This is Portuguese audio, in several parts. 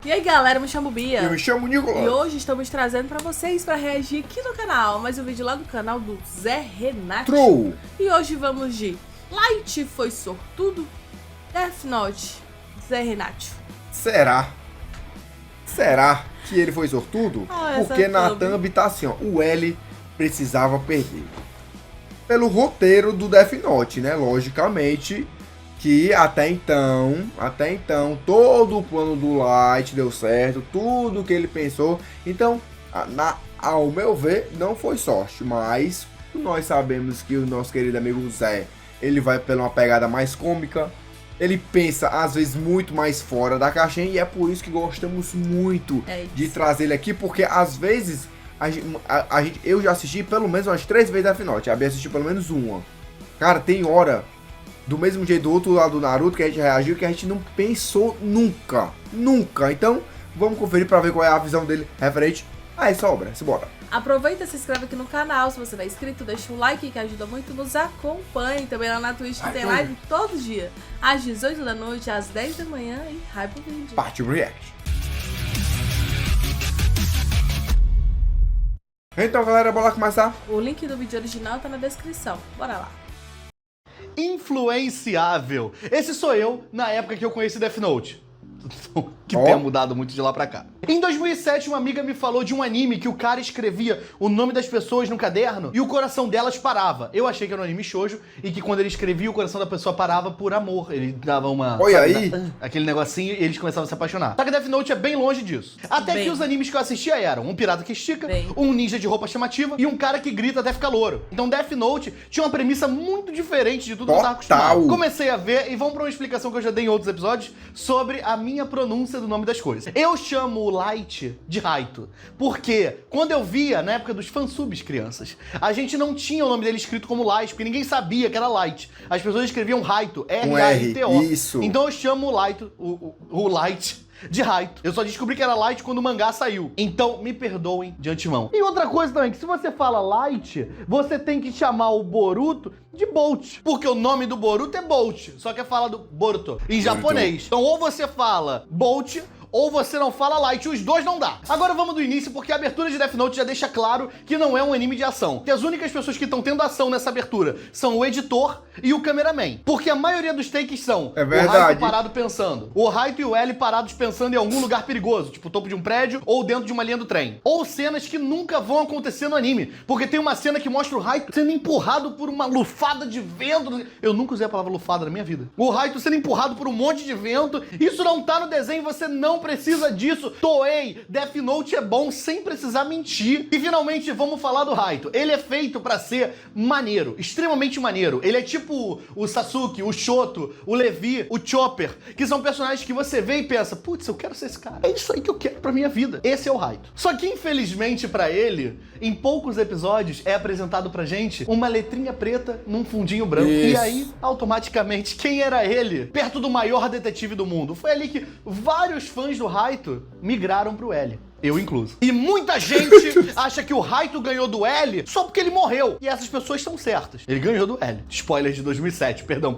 E aí galera, eu me chamo Bia. Eu me chamo Nicolas. E hoje estamos trazendo pra vocês pra reagir aqui no canal mais um vídeo lá do canal do Zé Renato. True. E hoje vamos de Light foi sortudo, Death Note, Zé Renato. Será? Será que ele foi sortudo? Porque na thumb tá assim, ó, o L precisava perder. Pelo roteiro do Death Note, né? Logicamente que até então, todo o plano do Light deu certo, tudo que ele pensou. Então, ao meu ver, não foi sorte, mas nós sabemos que o nosso querido amigo Zé, ele vai pela uma pegada mais cômica, ele pensa às vezes muito mais fora da caixinha e é por isso que gostamos muito de trazer ele aqui, porque às vezes eu já assisti pelo menos umas 3 vezes Death Note, a Bia assistiu pelo menos uma. Cara, tem hora do mesmo jeito do outro lado do Naruto que a gente reagiu que a gente não pensou nunca. Então, vamos conferir pra ver qual é a visão dele referente a essa obra. Simbora. Aproveita e se inscreve aqui no canal, se você não é inscrito, deixa um like que ajuda muito, nos acompanhe também lá na Twitch, que tem live todo dia, às 18 da noite, às 10 da manhã e hype o vídeo. Partiu React. Então galera, bora lá começar? O link do vídeo original tá na descrição, bora lá. Influenciável. Esse sou eu na época que eu conheci Death Note. Que tenha mudado muito de lá pra cá. Em 2007, uma amiga me falou de um anime que o cara escrevia o nome das pessoas no caderno e o coração delas parava. Eu achei que era um anime shoujo e que quando ele escrevia, o coração da pessoa parava por amor. Ele dava uma... Olha aí! Aquele negocinho e eles começavam a se apaixonar. Só que Death Note é bem longe disso. Até que os animes que eu assistia eram um pirata que estica, um ninja de roupa chamativa e um cara que grita até ficar louro. Então Death Note tinha uma premissa muito diferente de tudo que eu tava acostumado. Comecei a ver e vamos pra uma explicação que eu já dei em outros episódios sobre a minha pronúncia do nome das coisas. Eu chamo o Light de Raito, porque quando eu via, na época dos fansubs crianças, a gente não tinha o nome dele escrito como Light, porque ninguém sabia que era Light. As pessoas escreviam Raito, R-A-I-T-O. Isso. Então eu chamo o Light, o Light de Raito. Eu só descobri que era Light quando o mangá saiu. Então, me perdoem de antemão. E outra coisa também, que se você fala Light, você tem que chamar o Boruto de Bolt. Porque o nome do Boruto é Bolt, só que é falado Boruto em japonês. Então, ou você fala Bolt, ou você não fala Light, os dois não dá. Agora vamos do início, porque a abertura de Death Note já deixa claro que não é um anime de ação. Que as únicas pessoas que estão tendo ação nessa abertura são o editor e o cameraman. Porque a maioria dos takes são o Raito parado pensando, o Raito e o L parados pensando em algum lugar perigoso, tipo o topo de um prédio ou dentro de uma linha do trem. Ou cenas que nunca vão acontecer no anime, porque tem uma cena que mostra o Raito sendo empurrado por uma lufada de vento. Eu nunca usei a palavra lufada na minha vida. O Raito sendo empurrado por um monte de vento. Isso não tá no desenho, você não precisa disso. Toei, Death Note é bom sem precisar mentir. E finalmente vamos falar do Raito. Ele é feito pra ser maneiro, extremamente maneiro. Ele é tipo o Sasuke, o Shoto, o Levi, o Chopper, que são personagens que você vê e pensa, putz, eu quero ser esse cara. É isso aí que eu quero pra minha vida. Esse é o Raito. Só que infelizmente pra ele, em poucos episódios é apresentado pra gente uma letrinha preta num fundinho branco. E aí, automaticamente, quem era ele? Perto do maior detetive do mundo. Foi ali que vários fãs do Raito migraram pro L. Eu incluso. E muita gente acha que o Raito ganhou do L só porque ele morreu. E essas pessoas estão certas. Ele ganhou do L. Spoiler de 2007. Perdão,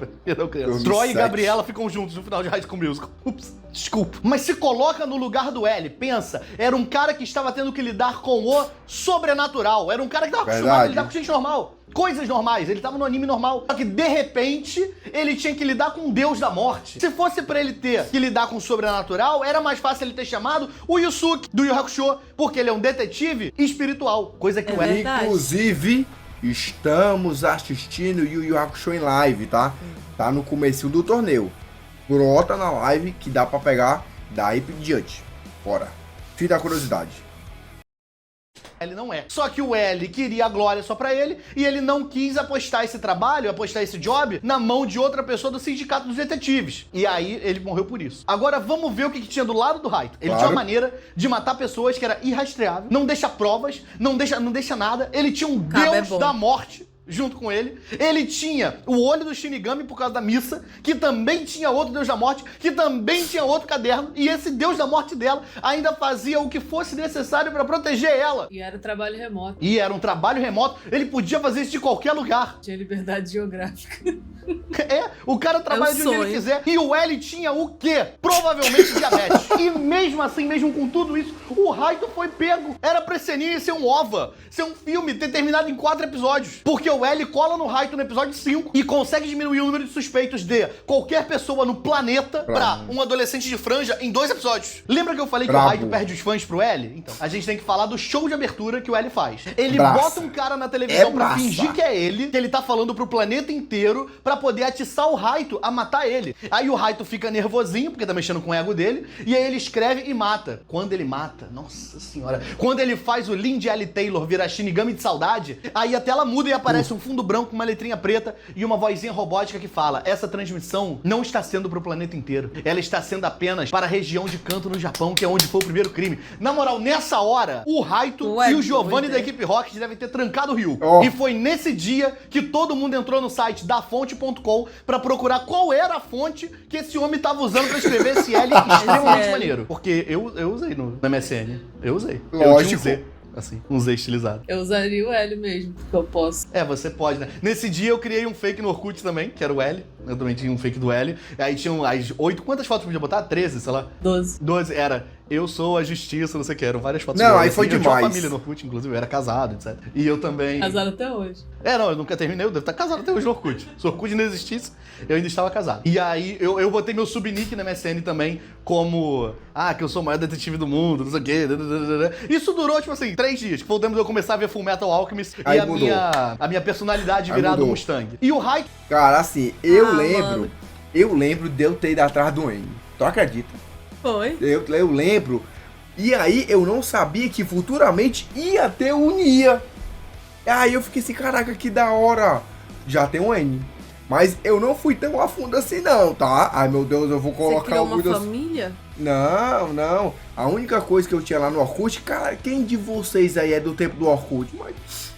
criança. Troy e Gabriela ficam juntos no final de High School Musical. Ups, desculpa. Mas se coloca no lugar do L. Pensa, era um cara que estava tendo que lidar com o sobrenatural. Era um cara que estava acostumado a lidar com gente normal. Coisas normais, ele tava no anime normal. Só que, de repente, ele tinha que lidar com o Deus da Morte. Se fosse pra ele ter que lidar com o sobrenatural, era mais fácil ele ter chamado o Yusuke do Yu Hakusho, porque ele é um detetive espiritual. Coisa que o L... Inclusive, estamos assistindo Yu Yu Hakusho em live, tá? Tá no começo do torneio. Brota na live que dá pra pegar daí por diante. Bora. Fim da curiosidade. Ele não é. Só que o L queria a glória só pra ele e ele não quis apostar esse trabalho, apostar esse job na mão de outra pessoa do sindicato dos detetives. E aí ele morreu por isso. Agora vamos ver o que tinha do lado do Raito. Ele tinha uma maneira de matar pessoas que era irrastreável, não deixa provas, não deixa nada. Ele tinha um Deus da morte junto com ele. Ele tinha o olho do Shinigami por causa da missa, que também tinha outro Deus da Morte, que também tinha outro caderno, e esse Deus da Morte dela ainda fazia o que fosse necessário pra proteger ela. E era trabalho remoto. E era um trabalho remoto. Ele podia fazer isso de qualquer lugar. Tinha liberdade geográfica. O cara trabalha É um de onde ele sonho. quiser. E o L tinha o quê? Provavelmente diabetes. E mesmo assim, mesmo com tudo isso, o Raito foi pego. Era pra esse anime ser um OVA, ser um filme, ter terminado em 4 episódios. Porque o L cola no Raito no episódio 5 e consegue diminuir o número de suspeitos de qualquer pessoa no planeta pra um adolescente de franja em 2 episódios. Lembra que eu falei que o Raito perde os fãs pro L? Então, a gente tem que falar do show de abertura que o L faz. Ele bota um cara na televisão pra fingir que é ele, que ele tá falando pro planeta inteiro pra poder atiçar o Raito a matar ele. Aí o Raito fica nervosinho, porque tá mexendo com o ego dele, e aí ele escreve e mata. Quando ele mata, nossa senhora, quando ele faz o Lindy L. Taylor virar Shinigami de saudade, aí a tela muda e aparece um fundo branco com uma letrinha preta e uma vozinha robótica que fala: essa transmissão não está sendo pro planeta inteiro, ela está sendo apenas para a região de Kanto no Japão, que é onde foi o primeiro crime. Na moral, nessa hora, o Raito e o Giovanni da equipe Rocket devem ter trancado o Rio. E foi nesse dia que todo mundo entrou no site dafonte.com pra procurar qual era a fonte que esse homem tava usando pra escrever esse L extremamente maneiro. Porque eu usei no MSN. Eu usei. Lógico. Eu tinha um Z. Assim, um Z estilizado. Eu usaria o L mesmo, porque eu posso. É, você pode, né? Nesse dia eu criei um fake no Orkut também, que era o L. Eu também tinha um fake do L. Aí tinham as 8... Quantas fotos podia botar? 13, sei lá. 12 era... Eu sou a justiça, não sei o que. Eram várias fotos. Não, aí assim. foi Eu tinha demais. uma família no Orkut, inclusive. Eu era casado, etc. E eu também... Casado até hoje. Não, eu nunca terminei. Eu devo estar casado até hoje no Orkut. Se o Orkut não existisse, eu ainda estava casado. E aí, eu botei meu subnick na MSN também como... que eu sou o maior detetive do mundo, não sei o quê. Isso durou, tipo assim, 3 dias. Que foi o tempo de eu começar a ver Full Metal Alchemist Aí e a minha personalidade virada Mustang. E o Raito... Cara, assim, eu lembro de eu ter ido atrás do N. Tu acredita? Foi. Eu lembro. E aí eu não sabia que futuramente ia ter o Nia. Aí eu fiquei assim, caraca, que da hora. Já tem um N. Mas eu não fui tão a fundo assim não, tá? Ai meu Deus, eu vou colocar... Você criou uma família? Não. A única coisa que eu tinha lá no Orkut, cara, quem de vocês aí é do tempo do Orkut? Mas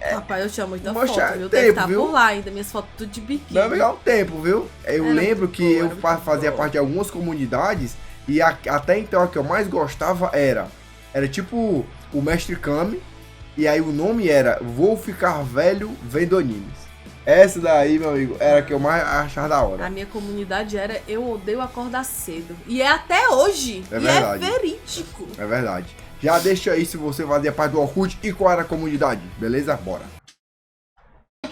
Rapaz, eu tinha muita Poxa, foto, viu? tempo, Deve estar viu? por lá ainda, minhas fotos tudo de biquíni. não é um tempo, viu? Eu Era lembro muito que boa, eu era muito fazia boa. parte de algumas comunidades e até então a que eu mais gostava era tipo o Mestre Kami, e aí o nome era Vou Ficar Velho Vendo Animes. Essa daí, meu amigo, era a que eu mais achava da hora. A minha comunidade era Eu Odeio Acordar Cedo. E é até hoje. É verdade. E é verídico. É verdade. Já deixa aí se você fazia parte do Orkut e qual era a comunidade, beleza? Bora.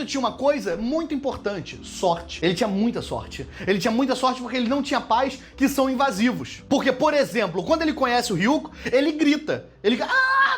Tinha uma coisa muito importante, sorte. Ele tinha muita sorte. Ele tinha muita sorte porque ele não tinha pais que são invasivos. Porque, por exemplo, quando ele conhece o Ryuko, ele grita. Ele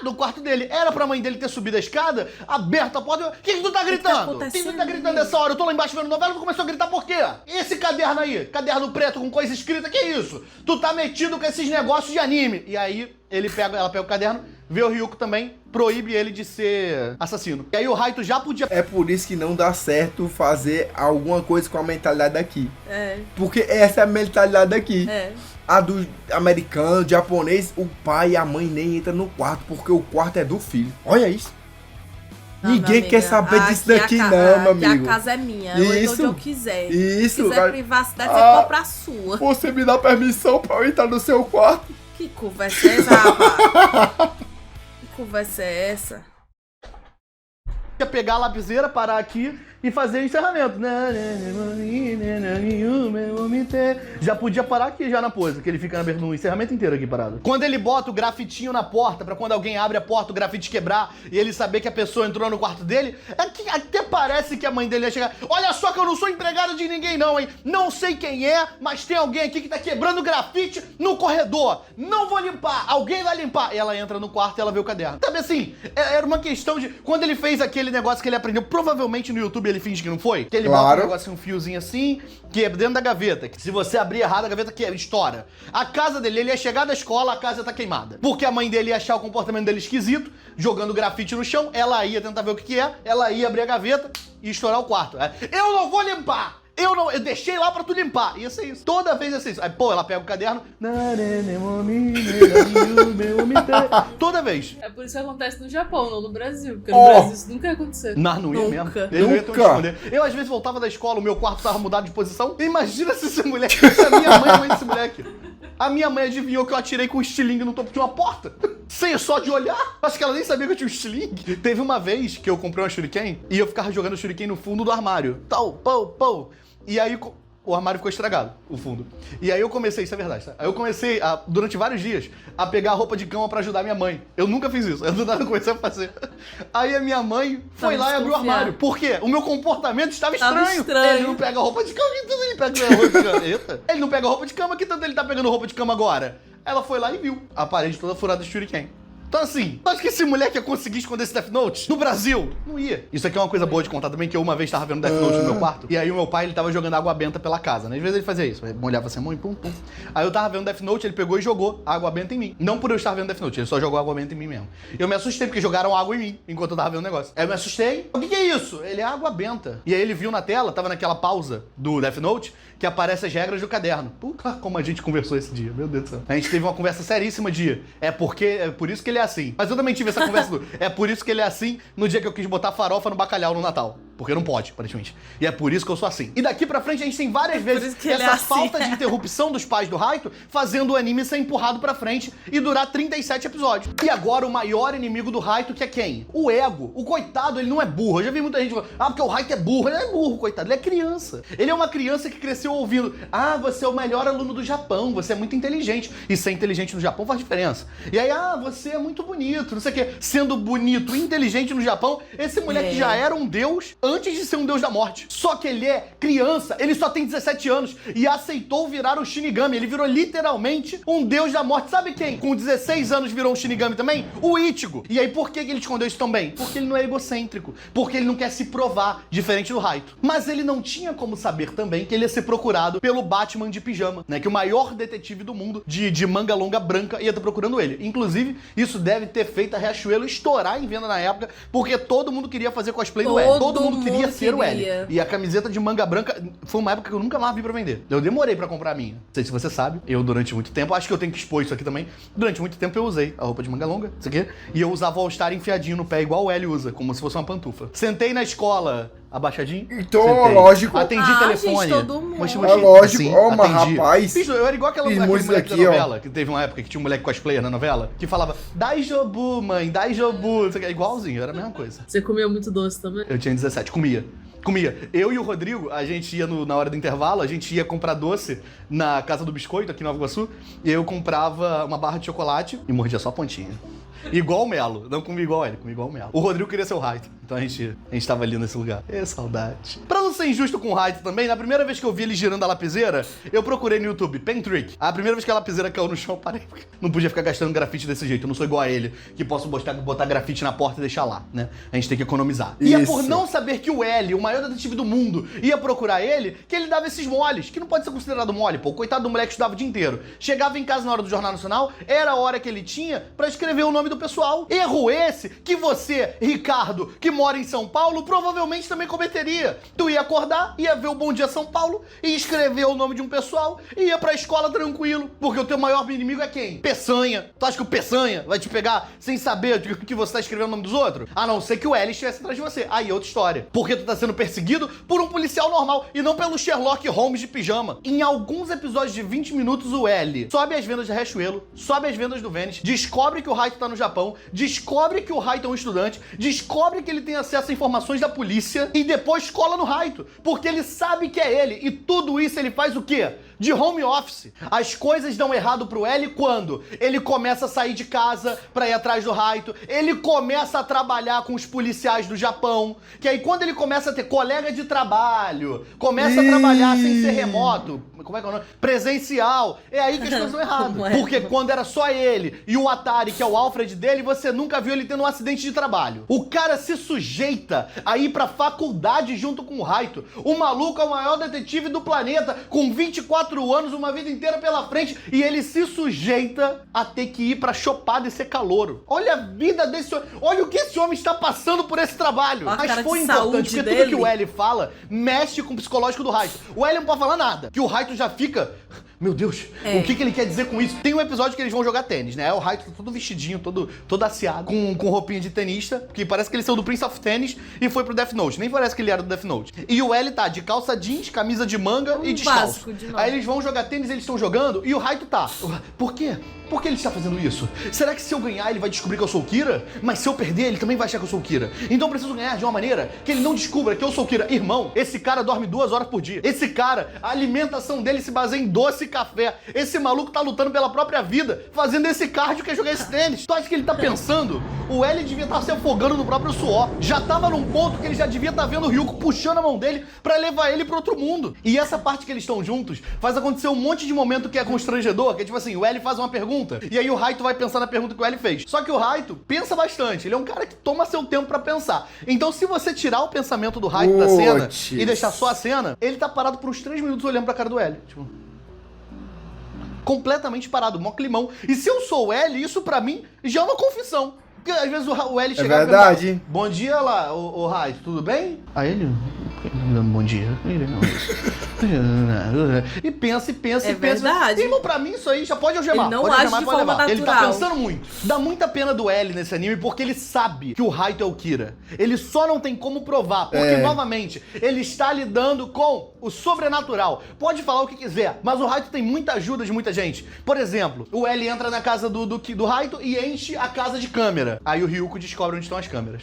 no quarto dele. Era pra mãe dele ter subido a escada, aberto a porta. O que tu tá gritando? O que tu tá gritando nessa hora? Eu tô lá embaixo vendo novela, tu começou a gritar por quê? Esse caderno aí, caderno preto com coisa escrita, que isso? Tu tá metido com esses negócios de anime. E aí, ela pega o caderno, vê o Ryuko também, proíbe ele de ser assassino. E aí o Raito já podia... É por isso que não dá certo fazer alguma coisa com a mentalidade daqui. É. Porque essa é a mentalidade daqui. É. A do americano, japonês, o pai e a mãe nem entram no quarto, porque o quarto é do filho. Olha isso. Não, Ninguém amiga, quer saber disso aqui daqui a não, meu aqui amigo. a casa é minha, eu entro onde eu quiser. Isso, Se quiser cara. privacidade, você compra a sua. Você me dá permissão pra eu entrar no seu quarto? Que conversa é essa, rapaz? Que conversa é essa? pegar a lapiseira, parar aqui e fazer o encerramento. Já podia parar aqui já na pose, que ele fica no encerramento inteiro aqui parado. Quando ele bota o grafitinho na porta, pra quando alguém abre a porta, o grafite quebrar e ele saber que a pessoa entrou no quarto dele, é que até parece que a mãe dele ia chegar. Olha só que eu não sou empregado de ninguém não, hein? Não sei quem é, mas tem alguém aqui que tá quebrando grafite no corredor. Não vou limpar, alguém vai limpar. E ela entra no quarto e ela vê o caderno. Sabe assim, era uma questão de... Quando ele fez aquele negócio que ele aprendeu, provavelmente no YouTube ele finge que não foi. Que ele bota um negócio, um fiozinho assim, que é dentro da gaveta. Que se você abrir errado, a gaveta estoura. A casa dele, ele ia chegar da escola, a casa tá queimada. Porque a mãe dele ia achar o comportamento dele esquisito, jogando grafite no chão, ela ia tentar ver o que é, ela ia abrir a gaveta e estourar o quarto. Eu não vou limpar! Eu deixei lá pra tu limpar. Ia ser isso. Toda vez ia ser isso. Aí, pô, ela pega o caderno. Toda vez. É por isso que acontece no Japão, não no Brasil. Porque no Brasil isso nunca ia acontecer. Não ia mesmo. Ele não ia ter onde esconder. Eu, às vezes, voltava da escola, o meu quarto tava mudado de posição. Imagina se esse moleque fosse a minha mãe desse moleque. A minha mãe adivinhou que eu atirei com um estilingue no topo de uma porta. Sem só de olhar. Acho que ela nem sabia que eu tinha um estilingue. Teve uma vez que eu comprei uma shuriken e eu ficava jogando shuriken no fundo do armário. Tal, pau. E aí o armário ficou estragado, o fundo. E aí eu comecei, isso é verdade, tá? Aí eu comecei, durante vários dias, a pegar a roupa de cama pra ajudar minha mãe. Eu nunca fiz isso, eu do nada comecei a fazer. Aí a minha mãe foi lá e abriu o armário. Por quê? O meu comportamento estava estranho. Ele não pega a roupa de cama, que tanto ele pega a roupa de cama? Eita. Ele não pega a roupa de cama, que tanto ele tá pegando roupa de cama agora? Ela foi lá e viu a parede toda furada de shuriken. Então assim, acho que esse moleque ia conseguir esconder esse Death Note no Brasil? Não ia. Isso aqui é uma coisa boa de contar também, que eu uma vez tava vendo Death Note no meu quarto, e aí o meu pai, ele tava jogando água benta pela casa, né? Às vezes ele fazia isso, ele molhava assim a mão e pum. Aí eu tava vendo Death Note, ele pegou e jogou água benta em mim. Não por eu estar vendo Death Note, ele só jogou água benta em mim mesmo. Eu me assustei, porque jogaram água em mim, enquanto eu tava vendo o negócio. Aí eu me assustei, o que é isso? Ele é água benta. E aí ele viu na tela, tava naquela pausa do Death Note, que aparece as regras do caderno. Puta, como a gente conversou esse dia, meu Deus do céu. A gente teve uma conversa seríssima de, é por isso que ele é assim. Mas eu também tive essa conversa é por isso que ele é assim no dia que eu quis botar farofa no bacalhau no Natal. Porque não pode, aparentemente. E é por isso que eu sou assim. E daqui pra frente a gente tem várias vezes essa falta de interrupção dos pais do Raito, fazendo o anime ser empurrado pra frente e durar 37 episódios. E agora o maior inimigo do Raito, que é quem? O ego. O coitado, ele não é burro. Eu já vi muita gente falando, porque o Raito é burro. Ele não é burro, coitado. Ele é criança. Ele é uma criança que cresceu ouvindo, você é o melhor aluno do Japão, você é muito inteligente. E ser inteligente no Japão faz diferença. E aí, você é muito bonito, não sei o quê. Sendo bonito e inteligente no Japão, esse moleque já era um deus antes de ser um deus da morte. Só que ele é criança, ele só tem 17 anos e aceitou virar um Shinigami. Ele virou literalmente um deus da morte. Sabe quem com 16 anos virou um Shinigami também? O Ichigo. E aí por que ele escondeu isso também? Porque ele não é egocêntrico, porque ele não quer se provar, diferente do Raito. Mas ele não tinha como saber também que ele ia ser procurado pelo Batman de pijama, né? Que o maior detetive do mundo de manga longa branca ia estar procurando ele. Inclusive, isso deve ter feito a Riachuelo estourar em venda na época, porque todo mundo queria fazer cosplay do L. Todo mundo queria ser o L. E a camiseta de manga branca foi uma época que eu nunca mais vi pra vender. Eu demorei pra comprar a minha. Não sei se você sabe, eu durante muito tempo, acho que eu tenho que expor isso aqui também, durante muito tempo eu usei a roupa de manga longa, isso aqui, e eu usava o All-Star enfiadinho no pé, igual o L usa, como se fosse uma pantufa. Sentei na escola, abaixadinho. Então, sentei. lógico. Atendi telefone. Gente, todo mundo. Mas, É lógico. assim, Mas rapaz. Bicho, eu era igual aquele moleque aqui, da novela, que teve uma época que tinha um moleque cosplayer na novela, que falava, Daijobu, mãe, Daijobu. Igualzinho, era a mesma coisa. Você comeu muito doce também? Eu tinha 17, comia. Eu e o Rodrigo, a gente ia na hora do intervalo, a gente ia comprar doce na Casa do Biscoito, aqui em Nova Iguaçu, e eu comprava uma barra de chocolate e mordia só a pontinha. Igual o Melo, não comi igual ele, comi igual o Melo. O Rodrigo queria ser o Raito, então a gente tava ali nesse lugar. Saudade. Pra não ser injusto com o Raito também, na primeira vez que eu vi ele girando a lapiseira, eu procurei no YouTube, Pen Trick. A primeira vez que a lapiseira caiu no chão, eu parei. Não podia ficar gastando grafite desse jeito, eu não sou igual a ele, que posso botar grafite na porta e deixar lá, né? A gente tem que economizar. E é por não saber que o L, o maior detetive do mundo, ia procurar ele, que ele dava esses moles, que não pode ser considerado mole, pô. Coitado do moleque, estudava o dia inteiro. Chegava em casa na hora do Jornal Nacional, era a hora que ele tinha pra escrever o nome do pessoal. Erro esse que você, Ricardo, que mora em São Paulo, provavelmente também cometeria. Tu ia acordar, ia ver o Bom Dia São Paulo, e escrever o nome de um pessoal, e ia pra escola tranquilo, porque o teu maior inimigo é quem? Peçanha. Tu acha que o Peçanha vai te pegar sem saber que você tá escrevendo o nome dos outros? A não ser que o L estivesse atrás de você. Aí é outra história. Porque tu tá sendo perseguido por um policial normal, e não pelo Sherlock Holmes de pijama. Em alguns episódios de 20 minutos, o L sobe as vendas de Riachuelo, sobe as vendas do Vênice, descobre que o Raito tá no Japão, descobre que o Raito é um estudante, descobre que ele tem acesso a informações da polícia e depois cola no Raito, porque ele sabe que é ele. E tudo isso ele faz o quê? De home office. As coisas dão errado pro L quando ele começa a sair de casa pra ir atrás do Raito, ele começa a trabalhar com os policiais do Japão, que aí quando ele começa a ter colega de trabalho, começa a trabalhar sem ser remoto, como é que é o nome? Presencial, é aí que as coisas dão errado. Porque quando era só ele e o Atari, que é o Alfred dele, você nunca viu ele tendo um acidente de trabalho. O cara se sujeita a ir pra faculdade junto com o Raito. O maluco é o maior detetive do planeta, com 24 anos, uma vida inteira pela frente, e ele se sujeita a ter que ir pra chopada e ser calouro. Olha a vida desse homem, olha o que esse homem está passando por esse trabalho. Mas foi importante, porque tudo que o L fala mexe com o psicológico do Raito. O L não pode falar nada, que o Raito já fica... Meu Deus, o que ele quer dizer com isso? Tem um episódio que eles vão jogar tênis, né? O Raito tá todo vestidinho, todo aciado, com roupinha de tenista, que parece que ele saiu do Prince of Tennis e foi pro Death Note. Nem parece que ele era do Death Note. E o L tá de calça jeans, camisa de manga e descalço. Aí eles vão jogar tênis, eles estão jogando e o Raito tá. Por quê? Por que ele está fazendo isso? Será que se eu ganhar ele vai descobrir que eu sou o Kira? Mas se eu perder ele também vai achar que eu sou o Kira. Então eu preciso ganhar de uma maneira que ele não descubra que eu sou o Kira. Irmão, esse cara dorme 2 horas por dia. Esse cara, a alimentação dele se baseia em doce e café. Esse maluco tá lutando pela própria vida, fazendo esse cardio que é jogar esse tênis. Tu acha que ele tá pensando? O L devia estar se afogando no próprio suor. Já tava num ponto que ele já devia estar vendo o Ryuko puxando a mão dele pra levar ele pro outro mundo. E essa parte que eles estão juntos faz acontecer um monte de momento que é constrangedor, que é tipo assim, o L faz uma pergunta e aí o Raito vai pensar na pergunta que o L fez. Só que o Raito pensa bastante. Ele é um cara que toma seu tempo pra pensar. Então se você tirar o pensamento do Raito da cena e deixar só a cena, ele tá parado por uns 3 minutos olhando pra cara do L. Tipo... completamente parado, mó climão. E se eu sou o L, isso pra mim já é uma confissão. Porque às vezes o L chega e pergunta, bom dia lá, o Raito, tudo bem? Aí ele... bom dia. E pensa, é verdade. Irmão, pra mim isso aí já pode algemar. Ele não age de forma natural. Ele tá pensando muito. Dá muita pena do L nesse anime porque ele sabe que o Raito é o Kira. Ele só não tem como provar. Porque, novamente, ele está lidando com o sobrenatural. Pode falar o que quiser, mas o Raito tem muita ajuda de muita gente. Por exemplo, o L entra na casa do Raito e enche a casa de câmera. Aí o Ryuko descobre onde estão as câmeras.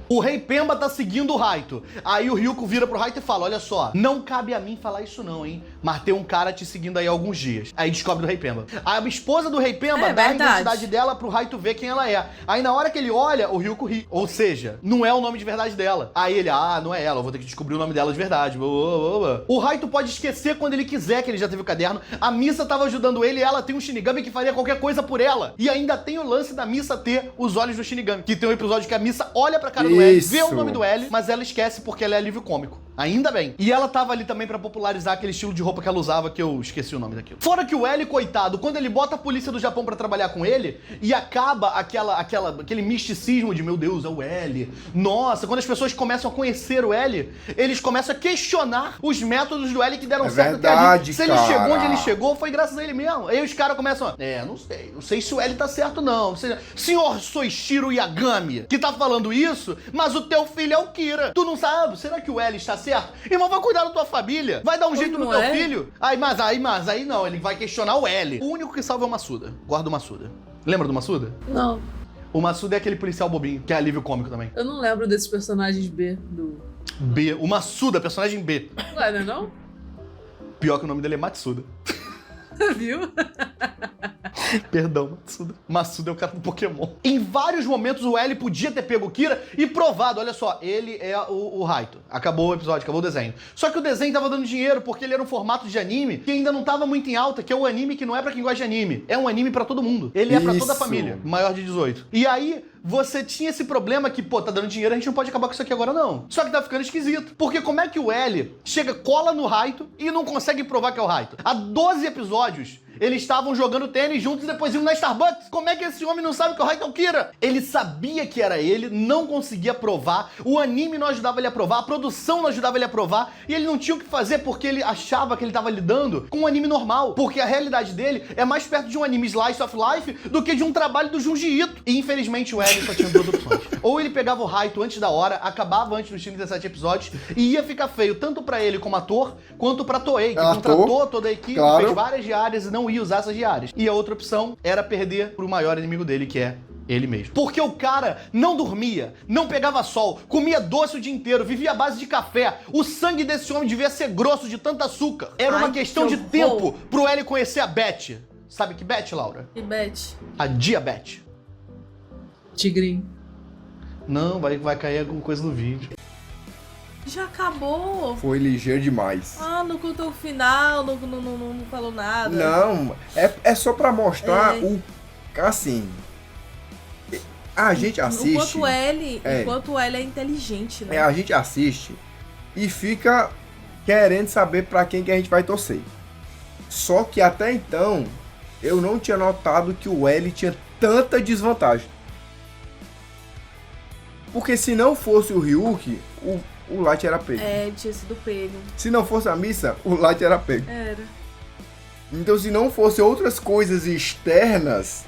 O Rei Pemba tá seguindo o Raito. Aí o Ryuko vira pro Raito e fala, olha só, não cabe a mim falar isso não, hein? Mas tem um cara te seguindo aí há alguns dias. Aí descobre do Rei Pemba. A esposa do Rei Pemba dá a identidade dela pro Raito ver quem ela é. Aí na hora que ele olha, o Ryuko ri. Ou seja, não é o nome de verdade dela. Aí ele, não é ela, eu vou ter que descobrir o nome dela de verdade. O Raito pode esquecer quando ele quiser que ele já teve o caderno. A Misa tava ajudando ele e ela tem um Shinigami que faria qualquer coisa por ela. E ainda tem o lance da Misa ter os olhos do Shinigami. Que tem um episódio que a Misa olha pra cara do L, vê o nome do L, mas ela esquece porque ela é alívio cômico. Ainda bem. E ela tava ali também pra popularizar aquele estilo de roupa que ela usava, que eu esqueci o nome daquilo. Fora que o L, coitado, quando ele bota a polícia do Japão pra trabalhar com ele, e acaba aquele misticismo de, meu Deus, é o L. Nossa, quando as pessoas começam a conhecer o L, eles começam a questionar os métodos do L que deram certo até ali. Se ele chegou onde ele chegou, foi graças a ele mesmo. Aí os caras começam, não sei se o L tá certo não. Não sei. Senhor Soichiro Yagami, que tá falando isso, mas o teu filho é o Kira. Tu não sabe? Será que o L está certo? Irmão, vai cuidar da tua família. Vai dar um jeito no teu filho. Mas aí não, ele vai questionar o L. O único que salva é o Masuda. Guarda o Masuda. Lembra do Masuda? Não. O Masuda é aquele policial bobinho, que é alívio cômico também. Eu não lembro desses personagens B do... B. O Masuda, personagem B. Ué, não é não? Pior que o nome dele é Matsuda. Viu? Perdão, Matsuda. Matsuda é o cara do Pokémon. Em vários momentos o L podia ter pego o Kira e provado, olha só, ele é o Raito. Acabou o episódio, acabou o desenho. Só que o desenho tava dando dinheiro porque ele era um formato de anime que ainda não tava muito em alta, que é o anime que não é pra quem gosta de anime. É um anime pra todo mundo. Ele é pra toda a família, maior de 18. E aí... você tinha esse problema que, tá dando dinheiro, a gente não pode acabar com isso aqui agora, não. Só que tá ficando esquisito. Porque como é que o L chega, cola no Raito e não consegue provar que é o Raito? Há 12 episódios, eles estavam jogando tênis juntos e depois iam na Starbucks. Como é que esse homem não sabe que o Raito é o Kira? Ele sabia que era ele, não conseguia provar, o anime não ajudava ele a provar, a produção não ajudava ele a provar, e ele não tinha o que fazer porque ele achava que ele tava lidando com um anime normal. Porque a realidade dele é mais perto de um anime Slice of Life do que de um trabalho do Junji Ito. E infelizmente o L só tinha 2 opções. Ou ele pegava o Raito antes da hora, acabava antes dos 17 episódios, e ia ficar feio tanto pra ele como ator, quanto pra Toei, que contratou toda a equipe, fez várias diárias e não ia usar essas diárias. E a outra opção era perder pro maior inimigo dele, que é ele mesmo. Porque o cara não dormia, não pegava sol, comia doce o dia inteiro, vivia à base de café. O sangue desse homem devia ser grosso de tanto açúcar. Era uma questão de tempo pro L conhecer a Beth. Sabe que Beth, Laura? Que Beth? A Diabete. Tigrinho. Não, vai cair alguma coisa no vídeo. Já acabou. Foi ligeiro demais. Não contou o final, não falou nada. Não, é só pra mostrar o... Assim... A gente assiste... Enquanto o L é inteligente, né? A gente assiste e fica querendo saber pra quem que a gente vai torcer. Só que até então, eu não tinha notado que o L tinha tanta desvantagem. Porque se não fosse o Ryuki, o Light era pego. Tinha sido pego. Se não fosse a Misa, o Light era pego. Era. Então se não fosse outras coisas externas,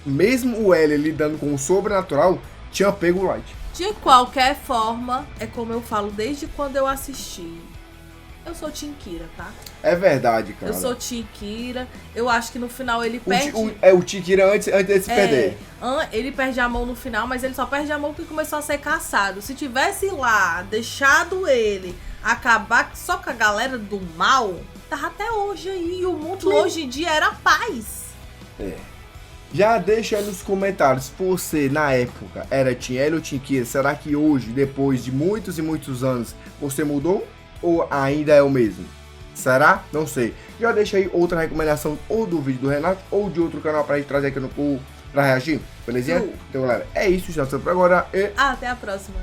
mesmo o L lidando com o sobrenatural, tinha pego o Light. De qualquer forma, é como eu falo desde quando eu assisti. Eu sou Team Kira, tá? É verdade, cara. Eu sou Team Kira. Eu acho que no final ele perde... O Tikira antes dele se perder. Ele perde a mão no final, mas ele só perde a mão porque começou a ser caçado. Se tivesse lá, deixado ele acabar só com a galera do mal, tava até hoje aí. E o mundo hoje em dia era paz. Já deixa aí nos comentários, você na época era Team L ou Team Kira? Será que hoje, depois de muitos e muitos anos, você mudou? Ou ainda é o mesmo? Será? Não sei. Já deixa aí outra recomendação ou do vídeo do Renato ou de outro canal pra gente trazer aqui no pra reagir, belezinha? Então galera, é isso, já por agora e até a próxima.